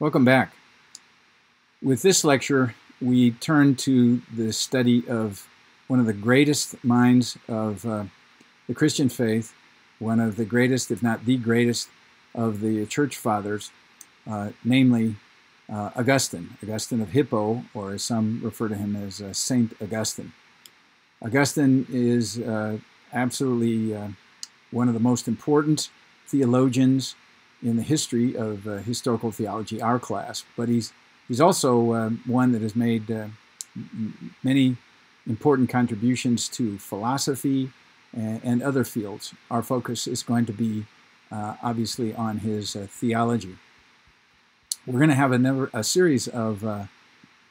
Welcome back. With this lecture, we turn to the study of one of the greatest minds of the Christian faith, one of the greatest, if not the greatest, of the church fathers, namely Augustine of Hippo, or as some refer to him as Saint Augustine. Augustine is absolutely one of the most important theologians in the history of historical theology, our class, but he's also one that has made many important contributions to philosophy and other fields. Our focus is going to be obviously on his theology. We're going to have a series of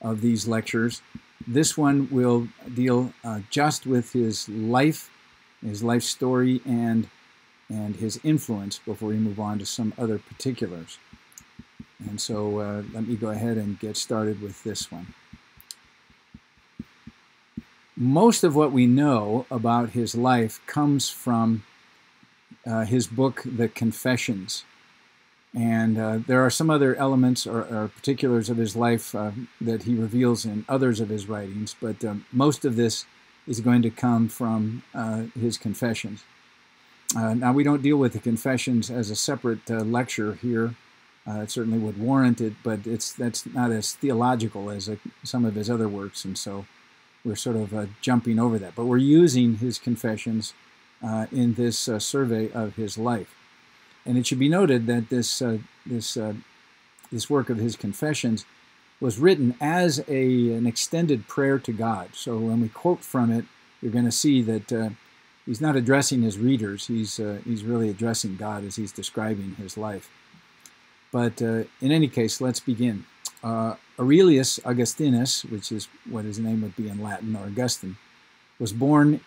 these lectures. This one will deal just with his life story, and his influence before we move on to some other particulars. And so let me go ahead and get started with this one. Most of what we know about his life comes from his book, The Confessions. And there are some other elements or particulars of his life that he reveals in others of his writings, but most of this is going to come from his Confessions. Now, we don't deal with the Confessions as a separate lecture here. It certainly would warrant it, but that's not as theological as some of his other works, and so we're sort of jumping over that. But we're using his Confessions in this survey of his life. And it should be noted that this work of his Confessions was written as an extended prayer to God. So when we quote from it, you're going to see that he's not addressing his readers. He's really addressing God as he's describing his life. But in any case, let's begin. Aurelius Augustinus, which is what his name would be in Latin, or Augustine, was born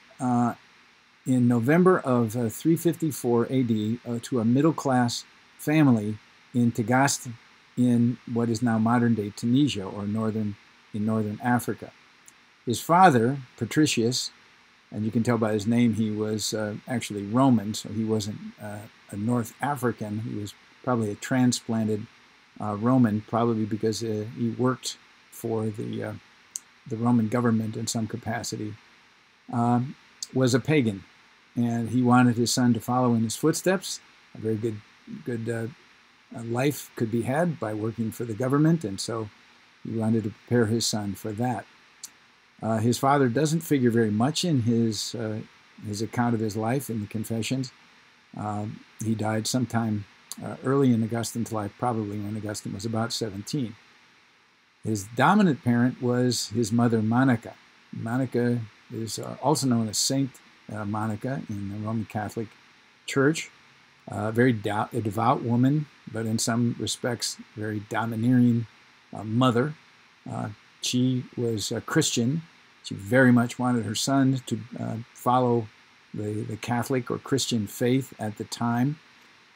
in November of 354 AD to a middle-class family in Tagaste, in what is now modern-day Tunisia, or in northern Africa. His father, Patricius, and you can tell by his name he was actually Roman, so he wasn't a North African. He was probably a transplanted Roman, probably because he worked for the Roman government in some capacity, was a pagan. And he wanted his son to follow in his footsteps. A very good life could be had by working for the government, and so he wanted to prepare his son for that. His father doesn't figure very much in his account of his life in the Confessions. He died sometime early in Augustine's life, probably when Augustine was about 17. His dominant parent was his mother, Monica. Monica is also known as Saint Monica in the Roman Catholic Church. A very devout woman, but in some respects, very domineering mother. She was a Christian. She very much wanted her son to follow the Catholic or Christian faith at the time.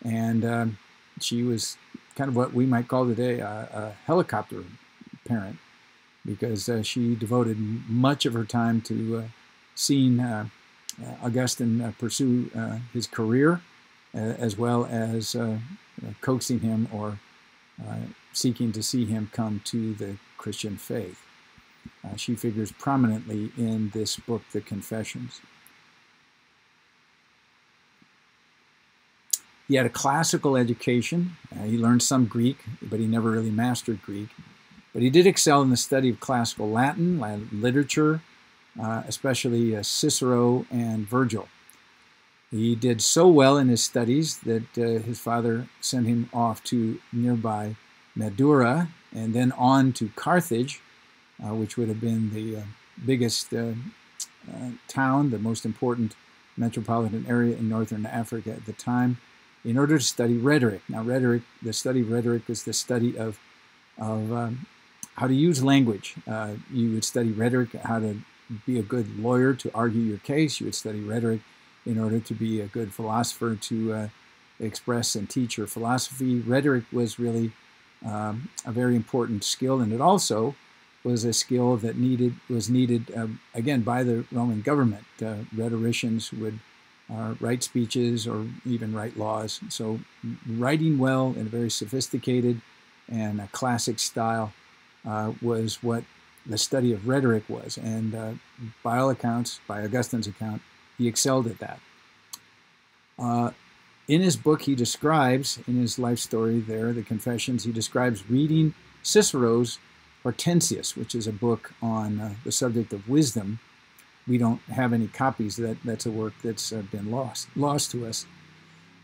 And she was kind of what we might call today a helicopter parent, because she devoted much of her time to seeing Augustine pursue his career, as well as coaxing him or seeking to see him come to the Christian faith. She figures prominently in this book, The Confessions. He had a classical education. He learned some Greek, but he never really mastered Greek. But he did excel in the study of classical Latin literature, especially Cicero and Virgil. He did so well in his studies that his father sent him off to nearby Madura and then on to Carthage, which would have been the biggest town, the most important metropolitan area in northern Africa at the time, in order to study rhetoric. Now, the study of rhetoric is the study of how to use language. You would study rhetoric, how to be a good lawyer to argue your case. You would study rhetoric in order to be a good philosopher, to express and teach your philosophy. Rhetoric was really a very important skill, and it also was a skill that was needed again by the Roman government. Rhetoricians would write speeches or even write laws. So writing well in a very sophisticated and a classic style was what the study of rhetoric was. And by all accounts, by Augustine's account, he excelled at that. In his book, he describes, in his life story there, the Confessions, he describes reading Cicero's Hortensius, which is a book on the subject of wisdom. We don't have any copies. That's a work that's been lost to us.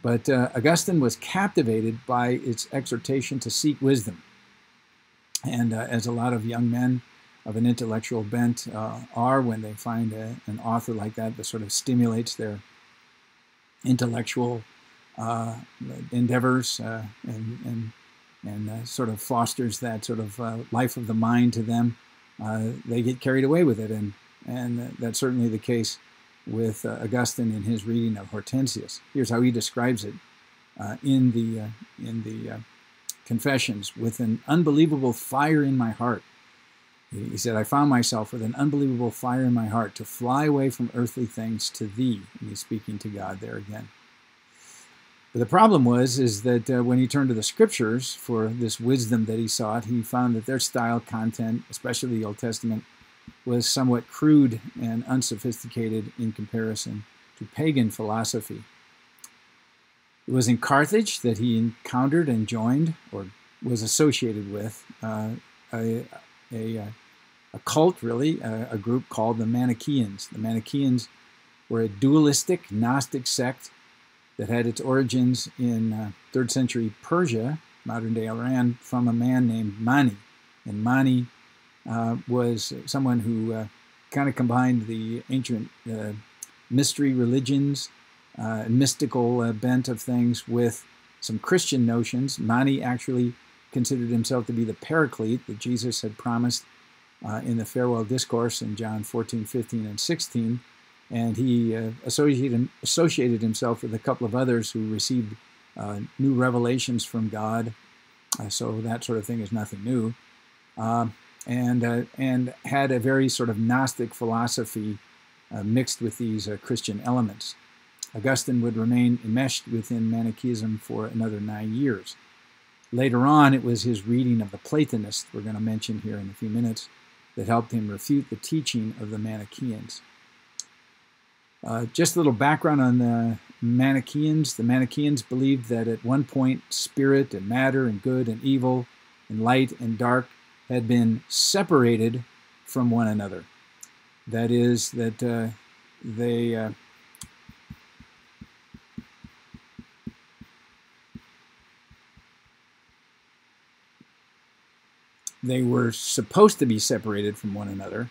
But Augustine was captivated by its exhortation to seek wisdom. And as a lot of young men of an intellectual bent are when they find an author like that sort of stimulates their intellectual endeavors and sort of fosters that sort of life of the mind to them, they get carried away with it. And that's certainly the case with Augustine in his reading of Hortensius. Here's how he describes it in the Confessions: with an unbelievable fire in my heart. He said, I found myself with an unbelievable fire in my heart to fly away from earthly things to thee. And he's speaking to God there again. But the problem is that when he turned to the scriptures for this wisdom that he sought, he found that their style, content, especially the Old Testament, was somewhat crude and unsophisticated in comparison to pagan philosophy. It was in Carthage that he encountered and joined, or was associated with, a cult, really, a group called the Manichaeans. The Manichaeans were a dualistic Gnostic sect that had its origins in 3rd century Persia, modern-day Iran, from a man named Mani. And Mani was someone who kind of combined the ancient mystery religions, mystical bent of things with some Christian notions. Mani actually considered himself to be the paraclete that Jesus had promised in the farewell discourse in John 14, 15, and 16. And he associated himself with a couple of others who received new revelations from God. So that sort of thing is nothing new. And had a very sort of Gnostic philosophy mixed with these Christian elements. Augustine would remain enmeshed within Manichaeism for another 9 years. Later on, it was his reading of the Platonists, we're going to mention here in a few minutes, that helped him refute the teaching of the Manichaeans. Just a little background on the Manichaeans. The Manichaeans believed that at one point spirit and matter and good and evil and light and dark had been separated from one another. That is, that they were supposed to be separated from one another,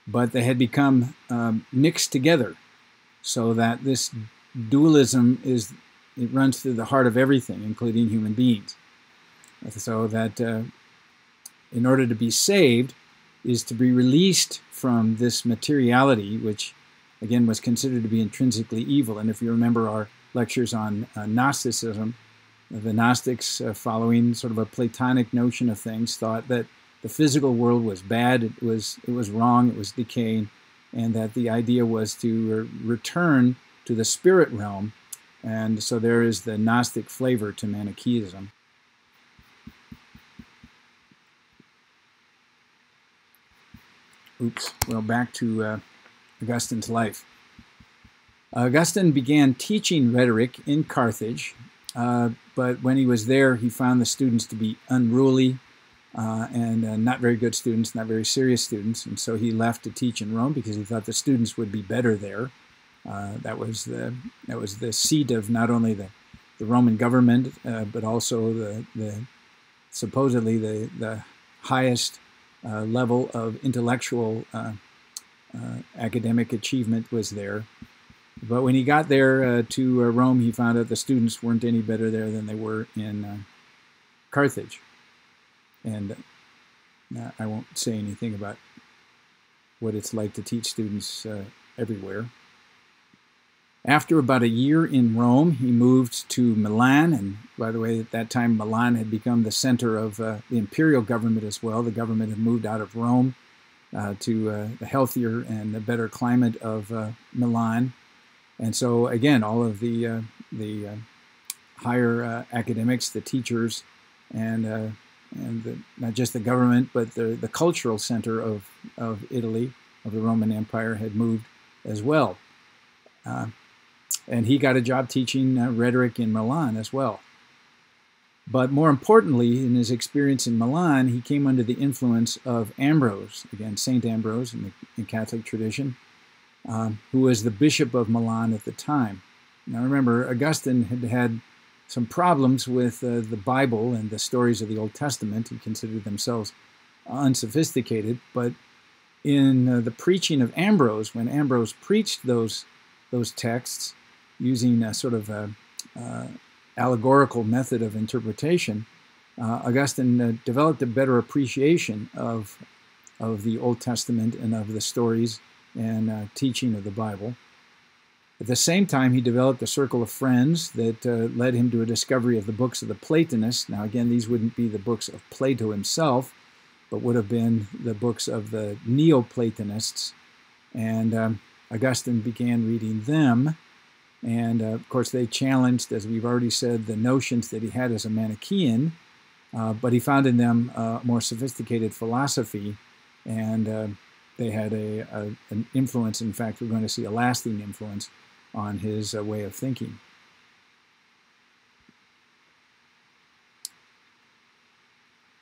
but they had become mixed together, so that this dualism it runs through the heart of everything, including human beings. So that in order to be saved is to be released from this materiality, which again was considered to be intrinsically evil. And if you remember our lectures on Gnosticism, the Gnostics, following sort of a Platonic notion of things, thought that the physical world was bad, it was wrong, it was decaying, and that the idea was to return to the spirit realm. And so there is the Gnostic flavor to Manichaeism. Well, back to Augustine's life. Augustine began teaching rhetoric in Carthage, but when he was there, he found the students to be unruly and not very good students, not very serious students, and so he left to teach in Rome because he thought the students would be better there. That was the seat of not only the Roman government, but also the supposedly the highest level of intellectual academic achievement was there. But when he got there to Rome, he found out the students weren't any better there than they were in Carthage. And I won't say anything about what it's like to teach students everywhere. After about a year in Rome, he moved to Milan. And by the way, at that time, Milan had become the center of the imperial government as well. The government had moved out of Rome to the healthier and the better climate of Milan. And so, again, all of the higher academics, the teachers, and and not just the government, but the cultural center of Italy, of the Roman Empire, had moved as well. And he got a job teaching rhetoric in Milan as well. But more importantly, in his experience in Milan, he came under the influence of Ambrose, again, St. Ambrose in the Catholic tradition, who was the bishop of Milan at the time. Now remember, Augustine had had some problems with the Bible and the stories of the Old Testament. He considered themselves unsophisticated, but in the preaching of Ambrose, when Ambrose preached those texts using a sort of allegorical method of interpretation, Augustine developed a better appreciation of the Old Testament and of the stories and teaching of the Bible. At the same time, he developed a circle of friends that led him to a discovery of the books of the Platonists. Now again, these wouldn't be the books of Plato himself, but would have been the books of the Neoplatonists. And Augustine began reading them. And of course, they challenged, as we've already said, the notions that he had as a Manichaean, but he found in them a more sophisticated philosophy, and they had an influence. In fact, we're going to see a lasting influence on his way of thinking.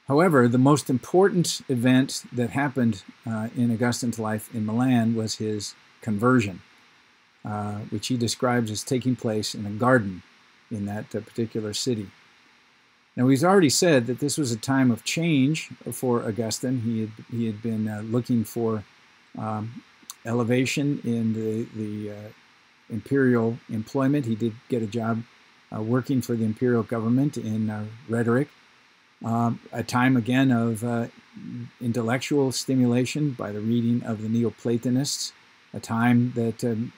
However, the most important event that happened in Augustine's life in Milan was his conversion, which he describes as taking place in a garden in that particular city. Now, he's already said that this was a time of change for Augustine. He had been looking for elevation in the imperial employment. He did get a job working for the imperial government in rhetoric. A time, again, of intellectual stimulation by the reading of the Neoplatonists, a time that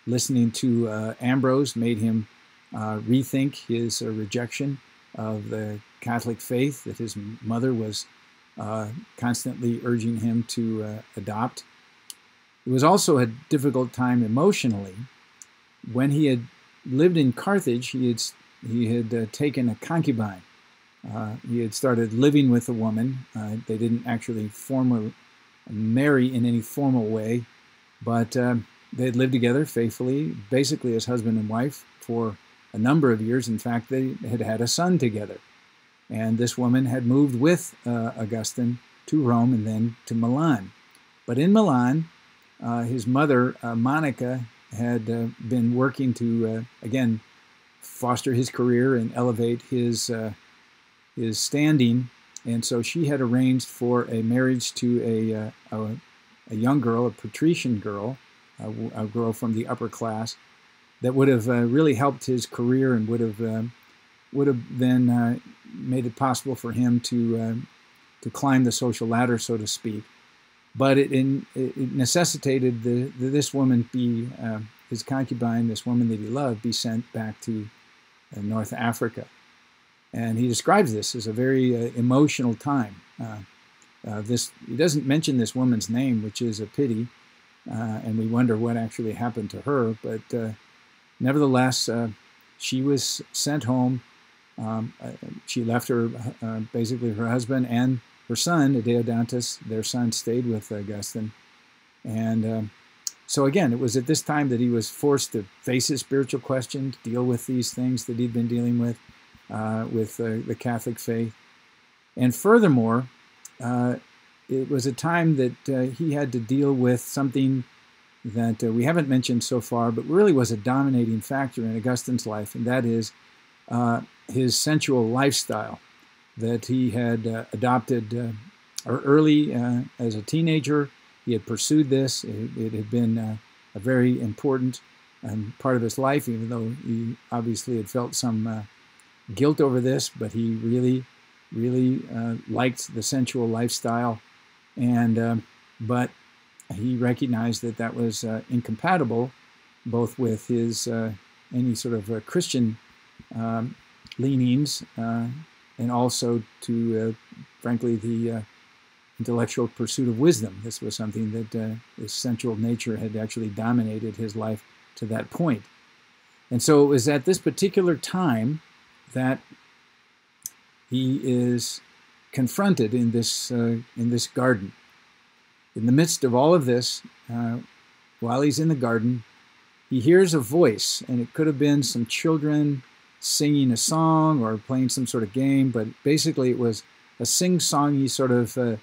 listening to Ambrose made him rethink his rejection of the Catholic faith that his mother was constantly urging him to adopt. It was also a difficult time emotionally. When he had lived in Carthage, he had taken a concubine. He had started living with a woman. They didn't actually marry in any formal way, but they had lived together faithfully, basically as husband and wife, for a number of years. In fact, they had had a son together. And this woman had moved with Augustine to Rome and then to Milan. But in Milan, his mother, Monica, had been working to, again, foster his career and elevate his standing. And so she had arranged for a marriage to a young girl, a patrician girl, a girl from the upper class, that would have really helped his career and would have then made it possible for him to climb the social ladder, so to speak. But it necessitated this woman be, his concubine, this woman that he loved, be sent back to North Africa. And he describes this as a very emotional time. He doesn't mention this woman's name, which is a pity, and we wonder what actually happened to her. But nevertheless, she was sent home. She left basically her husband and her son, Deodantus. Their son stayed with Augustine. And so again, it was at this time that he was forced to face his spiritual question, to deal with these things that he'd been dealing with the Catholic faith. And furthermore, it was a time that he had to deal with something that we haven't mentioned so far, but really was a dominating factor in Augustine's life, and that is his sensual lifestyle that he had adopted early as a teenager. He had pursued this. It had been a very important part of his life, even though he obviously had felt some guilt over this, but he really liked the sensual lifestyle, and but he recognized that that was incompatible both with his any sort of Christian leanings and also to frankly the intellectual pursuit of wisdom. This was something that his sensual nature had actually dominated his life to that point. And so it was at this particular time that he is confronted in this garden. In the midst of all of this, while he's in the garden, he hears a voice, and it could have been some children singing a song or playing some sort of game, but basically it was a sing-songy sort of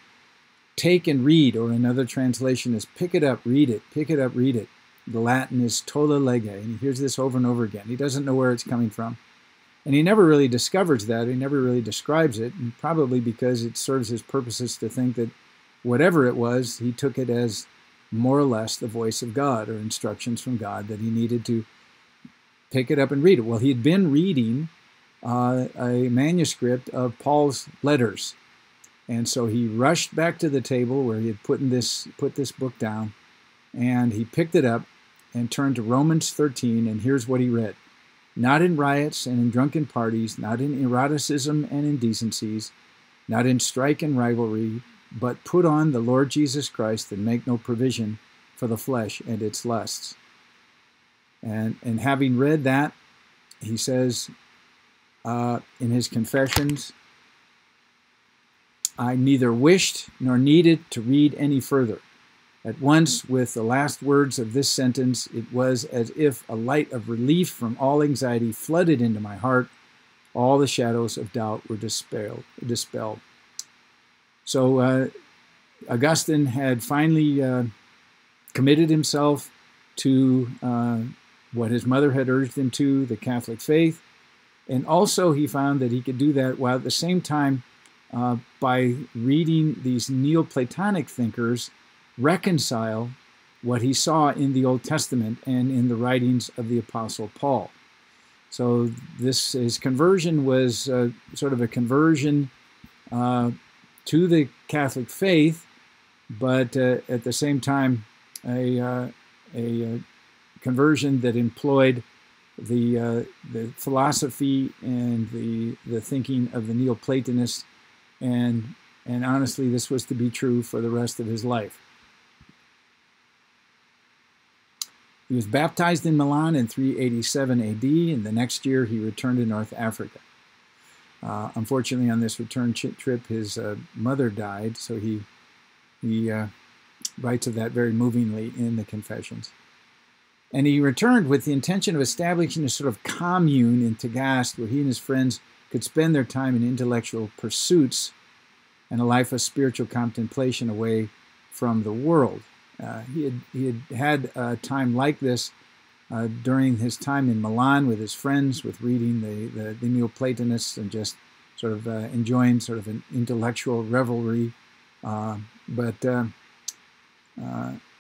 take and read, or another translation is pick it up, read it, pick it up, read it. The Latin is tolle lege, and he hears this over and over again. He doesn't know where it's coming from. And he never really discovers that. He never really describes it, and probably because it serves his purposes to think that whatever it was, he took it as more or less the voice of God or instructions from God that he needed to pick it up and read it. Well, he had been reading a manuscript of Paul's letters. And so he rushed back to the table where he had put this book down, and he picked it up and turned to Romans 13, and here's what he read. Not in riots and in drunken parties, not in eroticism and indecencies, not in strife and rivalry, but put on the Lord Jesus Christ and make no provision for the flesh and its lusts. And having read that, he says in his Confessions, I neither wished nor needed to read any further. At once, with the last words of this sentence, it was as if a light of relief from all anxiety flooded into my heart. All the shadows of doubt were dispelled. So Augustine had finally committed himself to what his mother had urged him to, the Catholic faith. And also he found that he could do that while at the same time, by reading these Neoplatonic thinkers, reconcile what he saw in the Old Testament and in the writings of the Apostle Paul. So his conversion was sort of a conversion to the Catholic faith, but at the same time a conversion that employed the philosophy and the thinking of the Neoplatonists, and honestly, this was to be true for the rest of his life. He was baptized in Milan in 387 AD, and the next year he returned to North Africa. Unfortunately, on this return trip, his mother died, so he writes of that very movingly in the Confessions. And he returned with the intention of establishing a sort of commune in Tagaste where he and his friends could spend their time in intellectual pursuits and a life of spiritual contemplation away from the world. He had a time like this during his time in Milan with his friends, with reading the Neoplatonists and just sort of enjoying sort of an intellectual revelry. But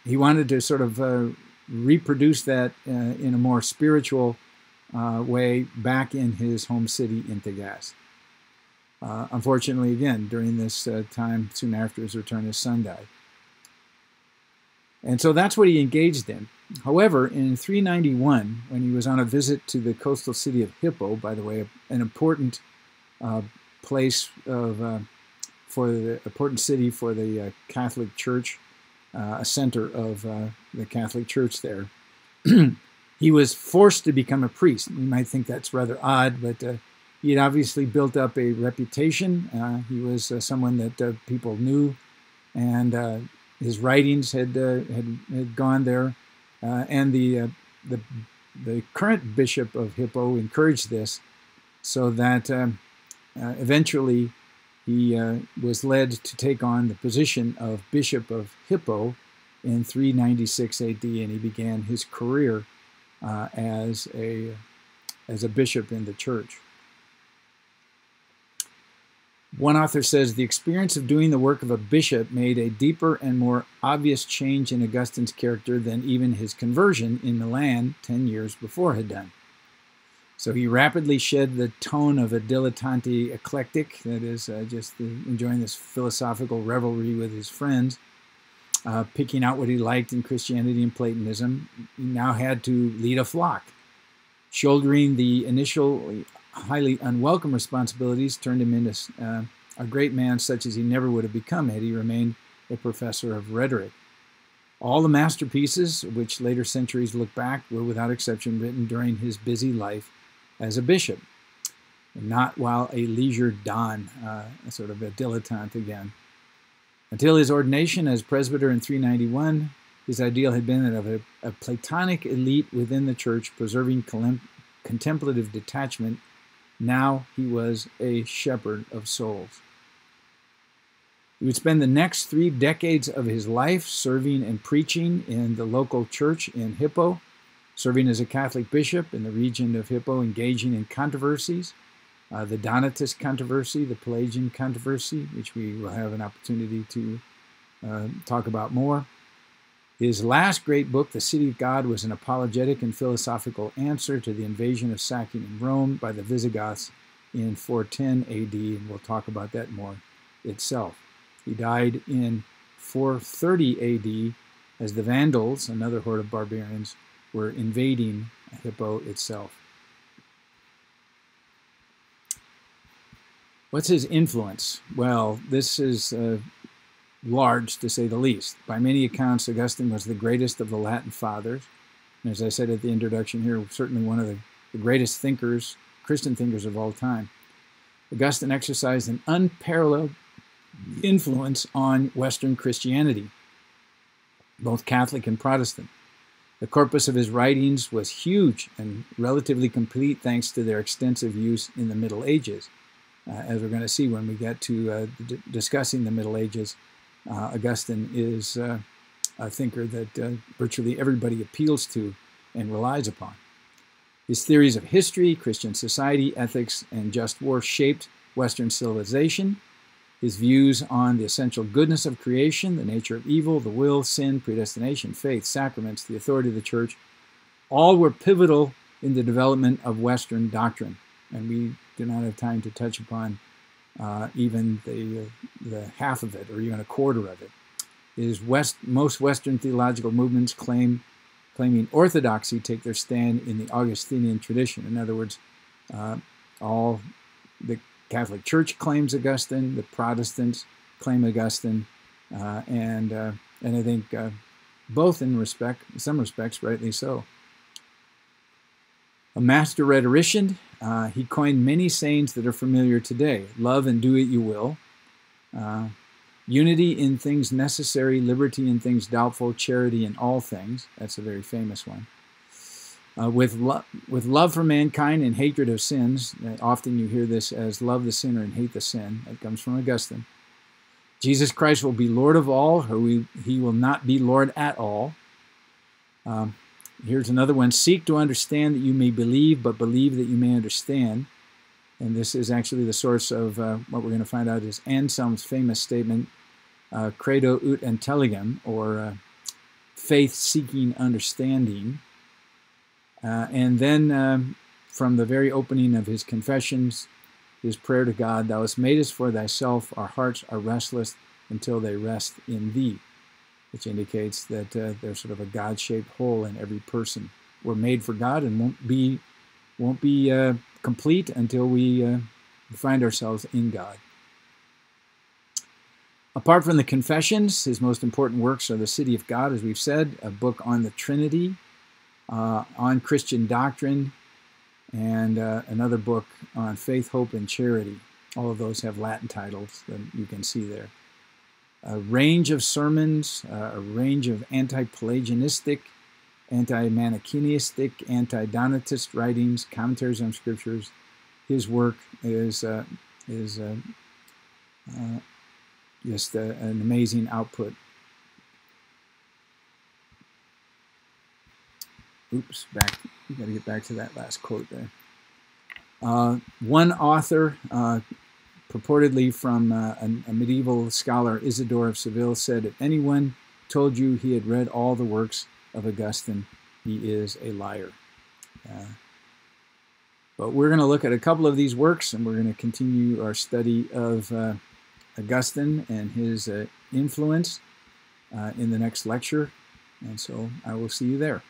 he wanted to sort of reproduce that in a more spiritual way back in his home city in Tagaste. Unfortunately, again, during this time, soon after his return, his son died. And so that's what he engaged in. However, in 391, when he was on a visit to the coastal city of Hippo, by the way, an important place important city for the Catholic Church, a center of the Catholic Church there, he was forced to become a priest. You might think that's rather odd, but he had obviously built up a reputation. He was someone that people knew, and his writings had gone there, and the current bishop of Hippo encouraged this, so that eventually he was led to take on the position of Bishop of Hippo in 396 AD, and he began his career as a bishop in the church. One author says, the experience of doing the work of a bishop made a deeper and more obvious change in Augustine's character than even his conversion in Milan 10 years before had done. So he rapidly shed the tone of a dilettante eclectic, that is, just enjoying this philosophical revelry with his friends, picking out what he liked in Christianity and Platonism. He now had to lead a flock. Shouldering the initial highly unwelcome responsibilities turned him into a great man such as he never would have become had he remained a professor of rhetoric. All the masterpieces, which later centuries look back, were without exception written during his busy life as a bishop. not while a leisured don, sort of a dilettante again. Until his ordination as presbyter in 391, his ideal had been that of a Platonic elite within the church, preserving contemplative detachment. Now he was a shepherd of souls. He would spend the next 3 decades of his life serving and preaching in the local church in Hippo, serving as a Catholic bishop in the region of Hippo, engaging in controversies, the Donatist controversy, the Pelagian controversy, which we will have an opportunity to talk about more. His last great book, The City of God, was an apologetic and philosophical answer to the invasion of Sacking in Rome by the Visigoths in 410 AD, and we'll talk about that more itself. He died in 430 AD as the Vandals, another horde of barbarians, were invading Hippo itself. What's his influence? Well, this is large, to say the least. By many accounts, Augustine was the greatest of the Latin fathers. And as I said at the introduction here, certainly one of the greatest thinkers, Christian thinkers of all time. Augustine exercised an unparalleled influence on Western Christianity, both Catholic and Protestant. The corpus of his writings was huge and relatively complete thanks to their extensive use in the Middle Ages. As we're going to see when we get to discussing the Middle Ages, Augustine is a thinker that virtually everybody appeals to and relies upon. His theories of history, Christian society, ethics, and just war shaped Western civilization. His views on the essential goodness of creation, the nature of evil, the will, sin, predestination, faith, sacraments, the authority of the church, all were pivotal in the development of Western doctrine. And we do not have time to touch upon even the half of it, or even a quarter of it. Most Western theological movements claiming orthodoxy take their stand in the Augustinian tradition. In other words, all the Catholic Church claims Augustine, the Protestants claim Augustine, and I think both in some respects, rightly so. A master rhetorician, he coined many sayings that are familiar today. Love and do it you will. Unity in things necessary, liberty in things doubtful, charity in all things. That's a very famous one. With love for mankind and hatred of sins. Often you hear this as love the sinner and hate the sin. That comes from Augustine. Jesus Christ will be Lord of all, or he will not be Lord at all. Here's another one. Seek to understand that you may believe, but believe that you may understand. And this is actually the source of what we're going to find out is Anselm's famous statement, credo ut intelligam, or faith-seeking understanding. And then from the very opening of his confessions, his prayer to God, thou hast made us for thyself, our hearts are restless until they rest in thee, which indicates that there's sort of a God-shaped hole in every person. We're made for God and won't be complete until we find ourselves in God. Apart from the Confessions, his most important works are The City of God, as we've said, a book on the Trinity, on Christian doctrine, and another book on faith, hope, and charity. All of those have Latin titles that you can see there. A range of sermons, a range of anti-Pelagianistic, anti-Manichaeistic, anti-Donatist writings, commentaries on scriptures. His work is just an amazing output. Oops, we got to get back to that last quote there. One author, purportedly from a medieval scholar, Isidore of Seville, said, if anyone told you he had read all the works of Augustine, he is a liar. But we're going to look at a couple of these works, and we're going to continue our study of Augustine and his influence in the next lecture. And so I will see you there.